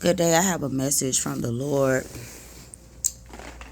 Good day. I have a message from the Lord.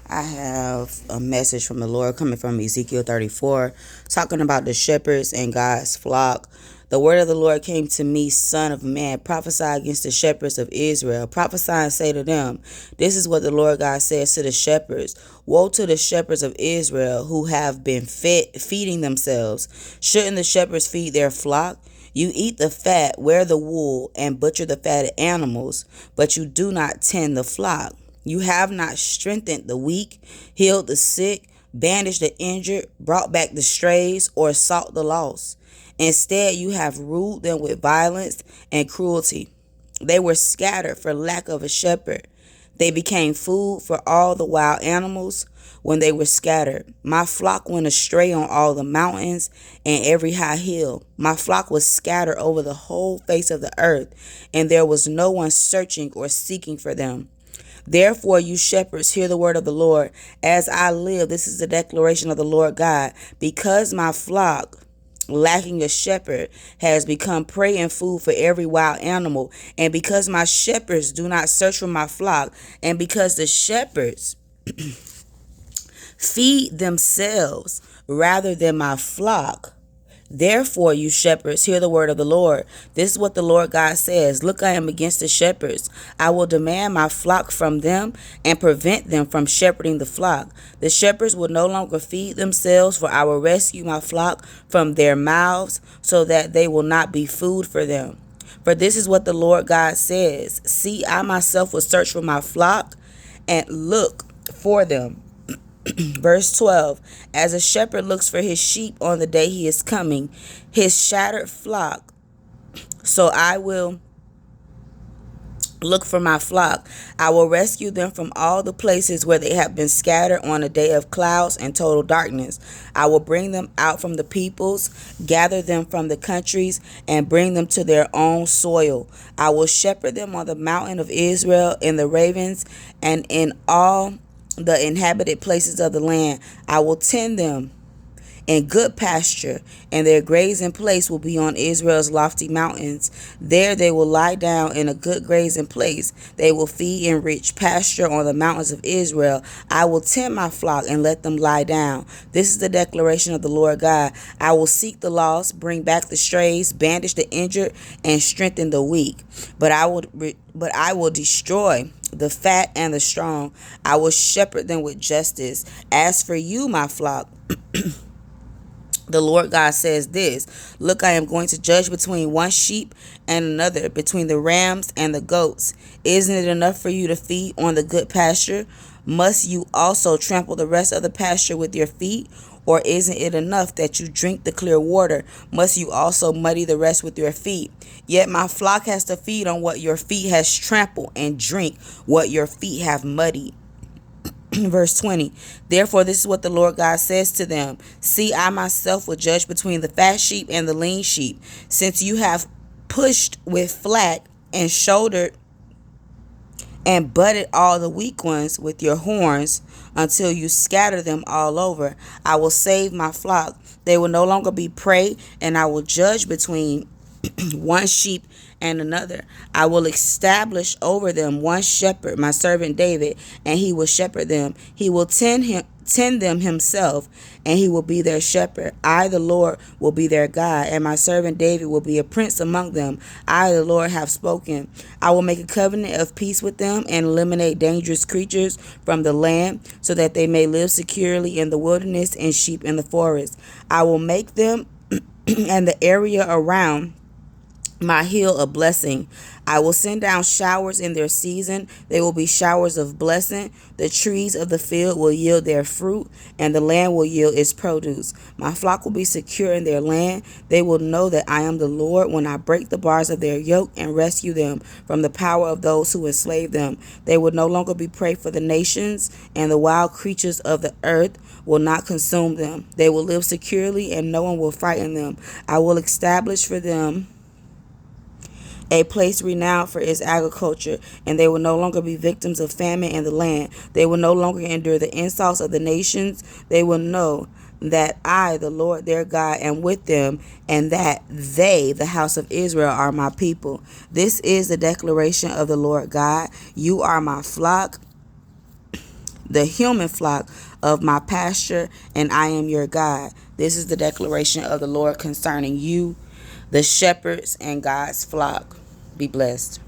I have a message from the Lord coming from Ezekiel 34, talking about the shepherds and God's flock. The word of the Lord came to me, son of man, prophesy against the shepherds of Israel. Prophesy and say to them, this is what the Lord God says to the shepherds. Woe to the shepherds of Israel who have been feeding themselves. Shouldn't the shepherds feed their flock? You eat the fat, wear the wool, and butcher the fatted animals, but you do not tend the flock. You have not strengthened the weak, healed the sick, bandaged the injured, brought back the strays, or sought the lost. Instead, you have ruled them with violence and cruelty. They were scattered for lack of a shepherd. They became food for all the wild animals when they were scattered. My flock went astray on all the mountains and every high hill. My flock was scattered over the whole face of the earth, and there was no one searching or seeking for them. Therefore, you shepherds, hear the word of the Lord. As I live, this is the declaration of the Lord God. Because my flock, lacking a shepherd, has become prey and food for every wild animal, and because my shepherds do not search for my flock, and because the shepherds feed themselves rather than my flock, therefore, you shepherds, hear the word of the Lord. This is what the Lord God says. Look, I am against the shepherds. I will demand my flock from them and prevent them from shepherding the flock. The shepherds will no longer feed themselves, for I will rescue my flock from their mouths so that they will not be food for them. For this is what the Lord God says. See, I myself will search for my flock and look for them. Verse 12, as a shepherd looks for his sheep on the day he is coming, his shattered flock, so I will look for my flock. I will rescue them from all the places where they have been scattered on a day of clouds and total darkness. I will bring them out from the peoples, gather them from the countries, and bring them to their own soil. I will shepherd them on the mountain of Israel, in the ravens, and in all the inhabited places of the land. I will tend them in good pasture, and their grazing place will be on Israel's lofty mountains. There they will lie down in a good grazing place. They will feed in rich pasture on the mountains of Israel. I will tend my flock and let them lie down. This is the declaration of the Lord God. I will seek the lost, bring back the strays, bandage the injured, and strengthen the weak. But I will destroy the fat and the strong. I will shepherd them with justice. As for you, my flock, the Lord God says this. Look, I am going to judge between one sheep and another, between the rams and the goats. Isn't it enough for you to feed on the good pasture? Must you also trample the rest of the pasture with your feet? Or isn't it enough that you drink the clear water? Must you also muddy the rest with your feet? Yet my flock has to feed on what your feet has trampled and drink what your feet have muddied. Verse 20, therefore this is what the Lord God says to them. See, I myself will judge between the fat sheep and the lean sheep. Since you have pushed with flack and shouldered and butted all the weak ones with your horns until you scatter them all over, I will save my flock. They will no longer be prey, and I will judge between one sheep and another. I will establish over them one shepherd, my servant David, and he will shepherd them. He will tend them himself, and he will be their shepherd. I, the Lord, will be their God, and my servant David will be a prince among them. I, the Lord, have spoken. I will make a covenant of peace with them and eliminate dangerous creatures from the land, so that they may live securely in the wilderness and sheep in the forest. I will make them and the area around my hill a blessing. I will send down showers in their season. They will be showers of blessing. The trees of the field will yield their fruit, and the land will yield its produce. My flock will be secure in their land. They will know that I am the Lord when I break the bars of their yoke and rescue them from the power of those who enslave them. They will no longer be prey for the nations, and the wild creatures of the earth will not consume them. They will live securely, and no one will frighten them. I will establish for them a place renowned for its agriculture, and they will no longer be victims of famine in the land. They will no longer endure the insults of the nations. They will know that I, the Lord their God, am with them, and that they, the house of Israel, are my people. This is the declaration of the Lord God. You are my flock, the human flock of my pasture, and I am your God. This is the declaration of the Lord concerning you, the shepherds and God's flock. Be blessed.